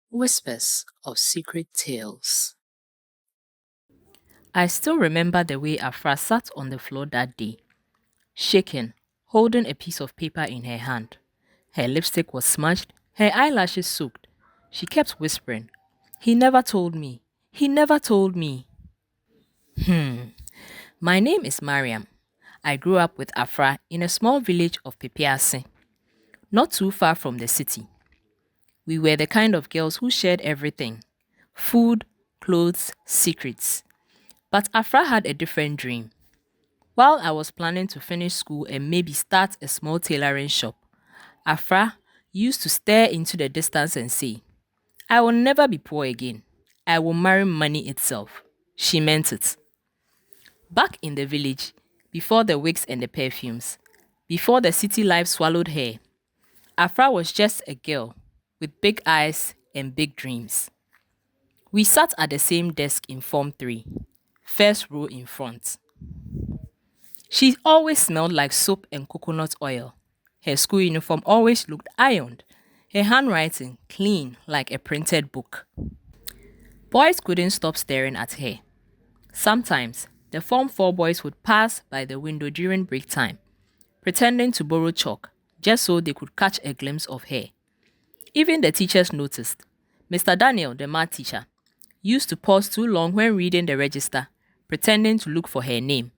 Whispers of Secret Tales. I still remember the way Afra sat on the floor that day, shaking, holding a piece of paper in her hand. Her lipstick was smudged, her eyelashes soaked. She kept whispering, "He never told me. He never told me." My name is Mariam. I grew up with Afra in a small village of Pepiase, not too far from the city. We were the kind of girls who shared everything: food, clothes, secrets. But Afra had a different dream. While I was planning to finish school and maybe start a small tailoring shop, Afra used to stare into the distance and say, "I will never be poor again. I will marry money itself." She meant it. Back in the village, before the wigs and the perfumes, before the city life swallowed her, Afra was just a girl with big eyes and big dreams. We sat at the same desk in Form 3, first row in front. She always smelled like soap and coconut oil. Her school uniform always looked ironed. Her handwriting clean like a printed book. Boys couldn't stop staring at her. Sometimes, the Form 4 boys would pass by the window during break time, pretending to borrow chalk just so they could catch a glimpse of her. Even the teachers noticed. Mr. Daniel, the math teacher, used to pause too long when reading the register, pretending to look for her name.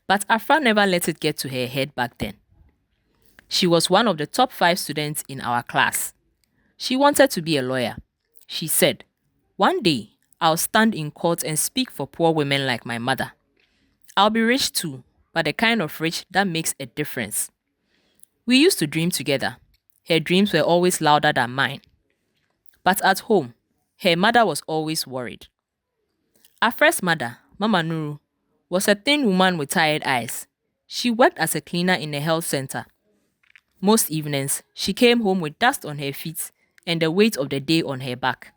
But Afra never let it get to her head back then. She was one of the top 5 students in our class. She wanted to be a lawyer. She said, "One day, I'll stand in court and speak for poor women like my mother. I'll be rich too, but the kind of rich that makes a difference." We used to dream together. Her dreams were always louder than mine. But at home, her mother was always worried. Afra's mother, Mama Nuru, was a thin woman with tired eyes. She worked as a cleaner in a health center. Most evenings, she came home with dust on her feet and the weight of the day on her back.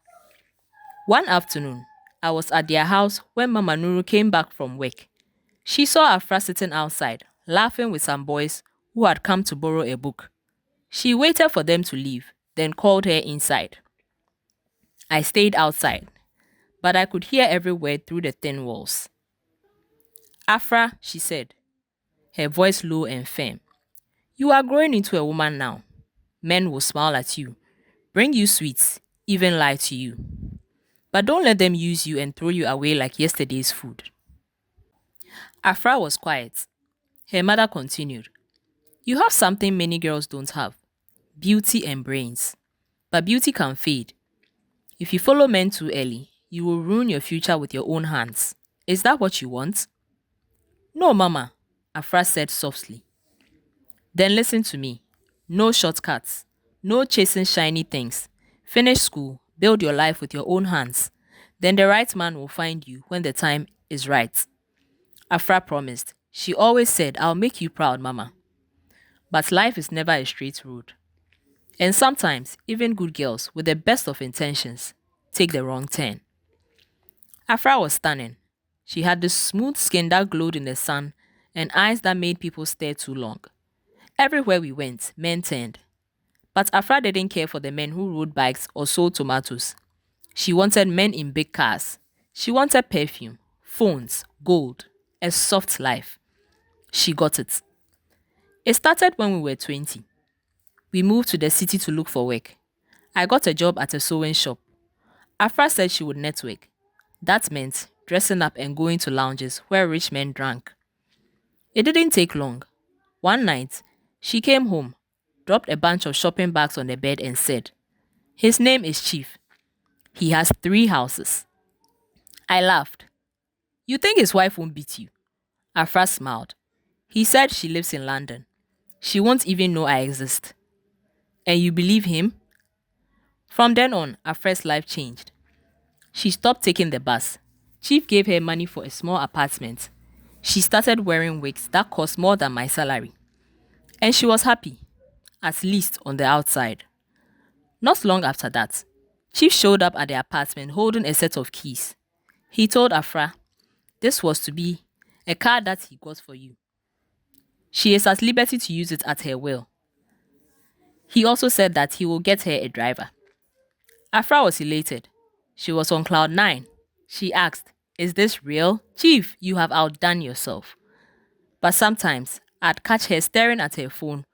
One afternoon, I was at their house when Mama Nuru came back from work. She saw Afra sitting outside, laughing with some boys who had come to borrow a book. She waited for them to leave, then called her inside. I stayed outside, but I could hear every word through the thin walls. "Afra," she said, her voice low and firm, "you are growing into a woman now. Men will smile at you, bring you sweets, even lie to you. But don't let them use you and throw you away like yesterday's food." Afra was quiet. Her mother continued, "You have something many girls don't have: beauty and brains. But beauty can fade. If you follow men too early, you will ruin your future with your own hands. Is that what you want?" "No, Mama," Afra said softly. "Then listen to me. No shortcuts. No chasing shiny things. Finish school. Build your life with your own hands. Then the right man will find you when the time is right." Afra promised. She always said, "I'll make you proud, Mama." But life is never a straight road. And sometimes, even good girls with the best of intentions take the wrong turn. Afra was stunning. She had this smooth skin that glowed in the sun and eyes that made people stare too long. Everywhere we went, men turned. But Afra didn't care for the men who rode bikes or sold tomatoes. She wanted men in big cars. She wanted perfume, phones, gold, a soft life. She got it. It started when we were 20. We moved to the city to look for work. I got a job at a sewing shop. Afra said she would network. That meant dressing up and going to lounges where rich men drank. It didn't take long. One night, she came home, dropped a bunch of shopping bags on the bed and said, "His name is Chief. He has 3 houses." I laughed. "You think his wife won't beat you?" Afra smiled. "He said she lives in London. She won't even know I exist." "And you believe him?" From then on, Afra's life changed. She stopped taking the bus. Chief gave her money for a small apartment. She started wearing wigs that cost more than my salary. And she was happy, at least on the outside. Not long after that, Chief showed up at the apartment holding a set of keys. He told Afra this was to be a car that he got for you. She is at liberty to use it at her will. He also said that he will get her a driver. Afra was elated. She was on cloud nine. She asked, "Is this real? Chief, you have outdone yourself." But sometimes I'd catch her staring at her phone,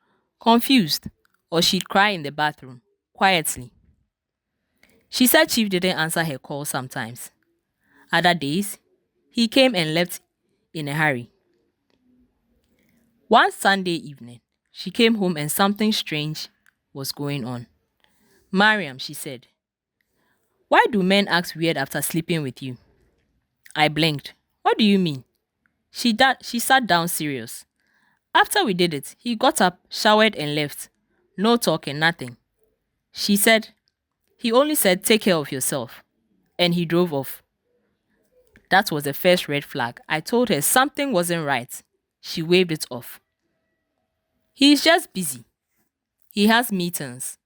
confused, or she'd cry in the bathroom, quietly. She said Chief didn't answer her calls sometimes. Other days, he came and left in a hurry. One Sunday evening, she came home and something strange was going on. "Mariam," she said, "why do men act weird after sleeping with you?" I blinked. "What do you mean?" She sat down serious. "After we did it, he got up, showered and left. No talking, nothing." She said, "He only said, 'Take care of yourself.' And he drove off." That was the first red flag. I told her something wasn't right. She waved it off. "He's just busy. He has meetings."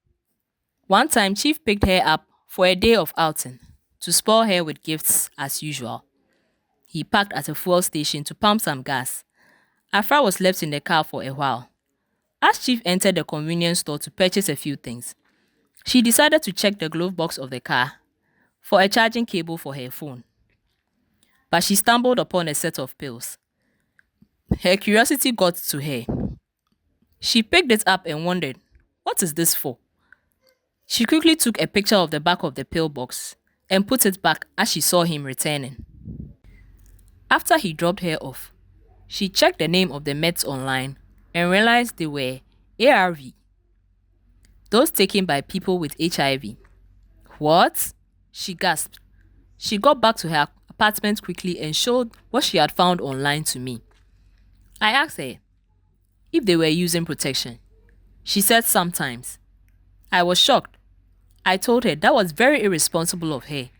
One time, Chief picked her up for a day of outing to spoil her with gifts as usual. He parked at a fuel station to pump some gas. Afra was left in the car for a while. As Chief entered the convenience store to purchase a few things, she decided to check the glove box of the car for a charging cable for her phone. But she stumbled upon a set of pills. Her curiosity got to her. She picked it up and wondered, "What is this for?" She quickly took a picture of the back of the pill box and put it back as she saw him returning. After he dropped her off, she checked the name of the meds online and realized they were ARV, those taken by people with HIV. "What?" she gasped. She got back to her apartment quickly and showed what she had found online to me. I asked her if they were using protection. She said sometimes. I was shocked. I told her that was very irresponsible of her.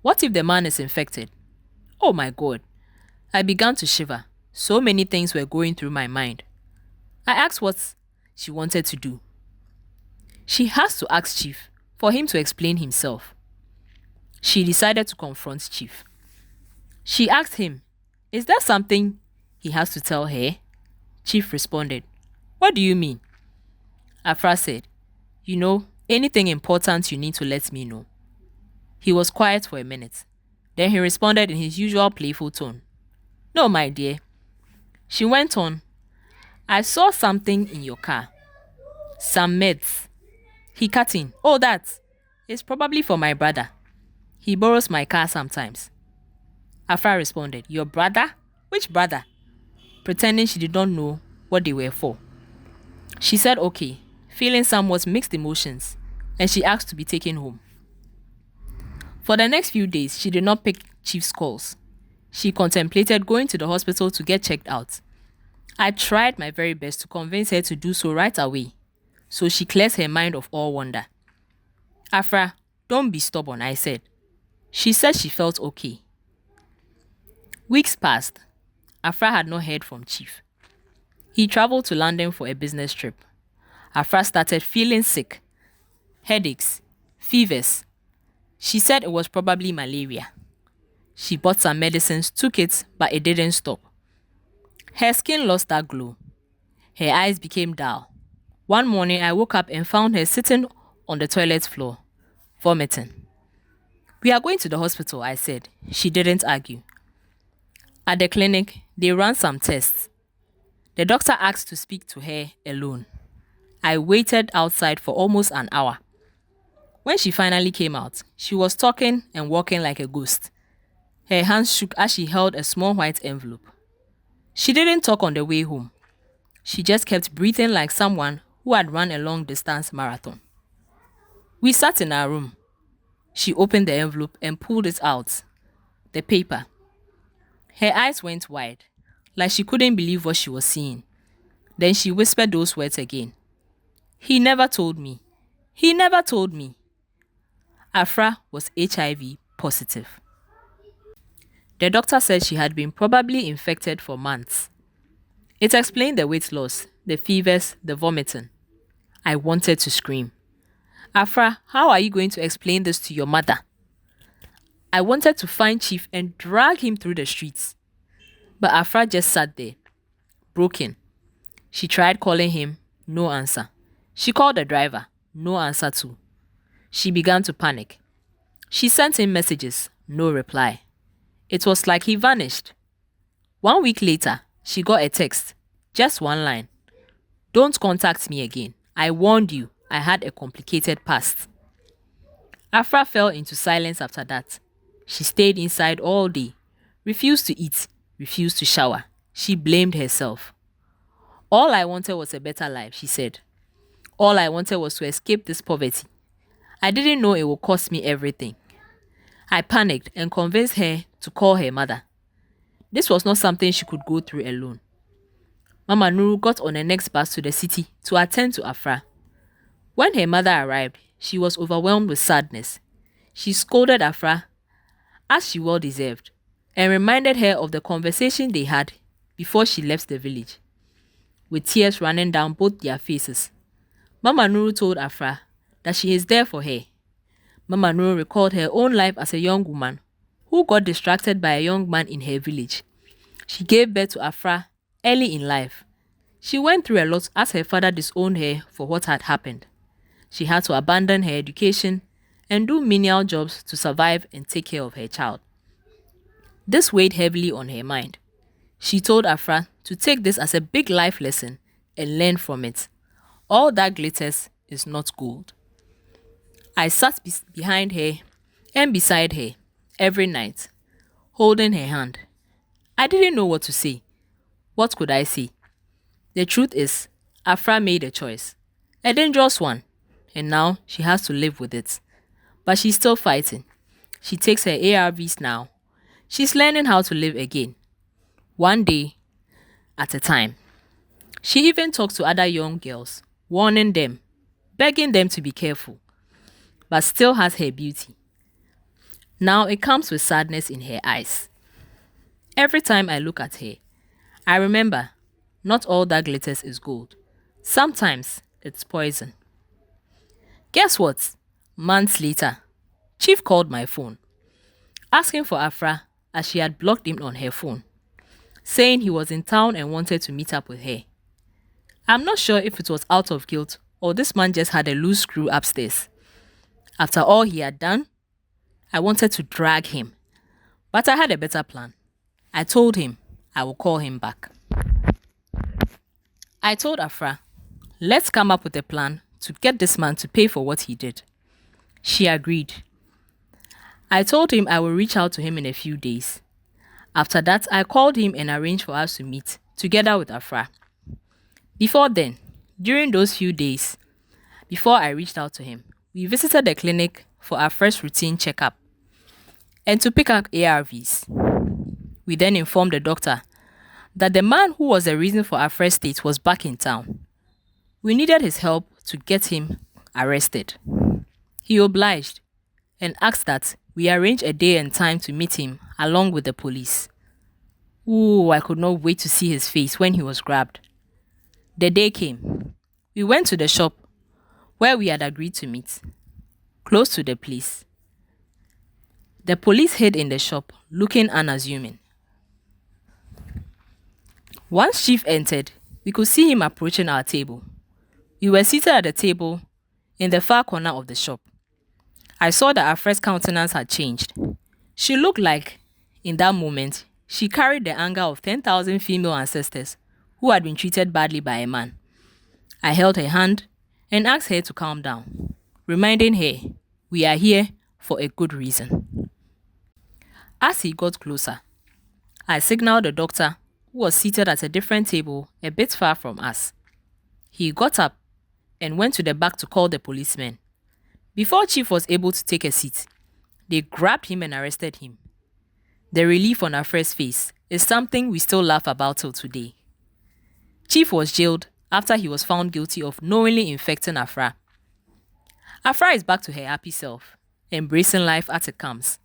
What if the man is infected? Oh my God. I began to shiver. So many things were going through my mind. I asked what she wanted to do. She has to ask Chief for him to explain himself. She decided to confront Chief. She asked him, "Is there something he has to tell her?" Chief responded, "What do you mean?" Afra said, "Anything important you need to let me know." He was quiet for a minute. Then he responded in his usual playful tone. "No, my dear." She went on, "I saw something in your car. Some meds." He cut in. "Oh, that. It's probably for my brother. He borrows my car sometimes." Afra responded, "Your brother? Which brother?" Pretending she did not know what they were for. She said okay, feeling somewhat mixed emotions, and she asked to be taken home. For the next few days, she did not pick Chief's calls. She contemplated going to the hospital to get checked out. I tried my very best to convince her to do so right away, so she clears her mind of all wonder. "Afra, don't be stubborn," I said. She said she felt okay. Weeks passed. Afra had not heard from Chief. He traveled to London for a business trip. Afra started feeling sick. Headaches, fevers. She said it was probably malaria. She bought some medicines, took it, but it didn't stop. Her skin lost that glow. Her eyes became dull. One morning, I woke up and found her sitting on the toilet floor, vomiting. "We are going to the hospital," I said. She didn't argue. At the clinic, they ran some tests. The doctor asked to speak to her alone. I waited outside for almost an hour. When she finally came out, she was talking and walking like a ghost. Her hands shook as she held a small white envelope. She didn't talk on the way home. She just kept breathing like someone who had run a long-distance marathon. We sat in our room. She opened the envelope and pulled it out. The paper. Her eyes went wide, like she couldn't believe what she was seeing. Then she whispered those words again. "He never told me. He never told me." Afra was HIV positive. The doctor said she had been probably infected for months. It explained the weight loss, the fevers, the vomiting. I wanted to scream. "Afra, how are you going to explain this to your mother?" I wanted to find Chief and drag him through the streets. But Afra just sat there, broken. She tried calling him, no answer. She called the driver, no answer too. She began to panic. She sent him messages, no reply. It was like he vanished. 1 week later, she got a text. Just one line. Don't contact me again. I warned you. I had a complicated past. Afra fell into silence after that. She stayed inside all day, refused to eat, refused to shower. She blamed herself. All I wanted was a better life, she said. All I wanted was to escape this poverty. I didn't know it would cost me everything. I panicked and convinced her to call her mother. This was not something she could go through alone. Mama Nuru got on the next bus to the city to attend to Afra. When her mother arrived, she was overwhelmed with sadness. She scolded Afra, as she well deserved, and reminded her of the conversation they had before she left the village. With tears running down both their faces, Mama Nuru told Afra that she is there for her. Mama Nuru recalled her own life as a young woman who got distracted by a young man in her village. She gave birth to Afra early in life. She went through a lot as her father disowned her for what had happened. She had to abandon her education and do menial jobs to survive and take care of her child. This weighed heavily on her mind. She told Afra to take this as a big life lesson and learn from it. All that glitters is not gold. I sat behind her and beside her every night, holding her hand. I didn't know what to say. What could I say? The truth is, Afra made a choice, a dangerous one, and now she has to live with it. But she's still fighting. She takes her ARVs now. She's learning how to live again, one day at a time. She even talks to other young girls, warning them, begging them to be careful, but still has her beauty. Now it comes with sadness in her eyes. Every time I look at her, I remember not all that glitters is gold. Sometimes it's poison. Guess what? Months later, Chief called my phone, asking for Afra as she had blocked him on her phone, saying he was in town and wanted to meet up with her. I'm not sure if it was out of guilt or this man just had a loose screw upstairs. After all he had done, I wanted to drag him, but I had a better plan. I told him I will call him back. I told Afra, let's come up with a plan to get this man to pay for what he did. She agreed. I told him I will reach out to him in a few days. After that, I called him and arranged for us to meet, together with Afra. Before then, during those few days, before I reached out to him, we visited the clinic for our first routine checkup and to pick up ARVs. We then informed the doctor that the man who was the reason for our first date was back in town. We needed his help to get him arrested. He obliged and asked that we arrange a day and time to meet him along with the police. Ooh, I could not wait to see his face when he was grabbed. The day came. We went to the shop where we had agreed to meet, close to the place. The police hid in the shop, looking unassuming. Once Chief entered, we could see him approaching our table. We were seated at the table in the far corner of the shop. I saw that Afra's countenance had changed. She looked like, in that moment, she carried the anger of 10,000 female ancestors who had been treated badly by a man. I held her hand and asked her to calm down, reminding her, we are here for a good reason. As he got closer, I signaled the doctor who was seated at a different table a bit far from us. He got up and went to the back to call the policemen. Before Chief was able to take a seat, they grabbed him and arrested him. The relief on Afra's face is something we still laugh about till today. Chief was jailed after he was found guilty of knowingly infecting Afra. Afra is back to her happy self, embracing life as it comes.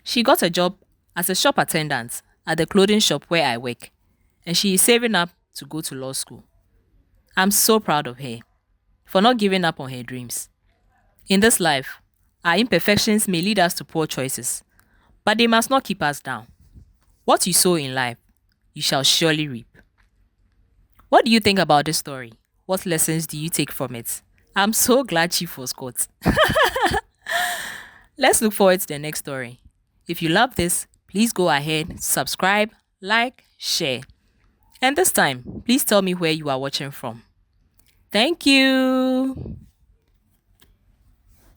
She got a job as a shop attendant at the clothing shop where I work, and she is saving up to go to law school. I'm so proud of her for not giving up on her dreams. In this life, our imperfections may lead us to poor choices, but they must not keep us down. What you sow in life, you shall surely reap. What do you think about this story? What lessons do you take from it? I'm so glad Chief was caught. Let's look forward to the next story. If you love this, please go ahead, subscribe, like, share. And this time, please tell me where you are watching from. Thank you.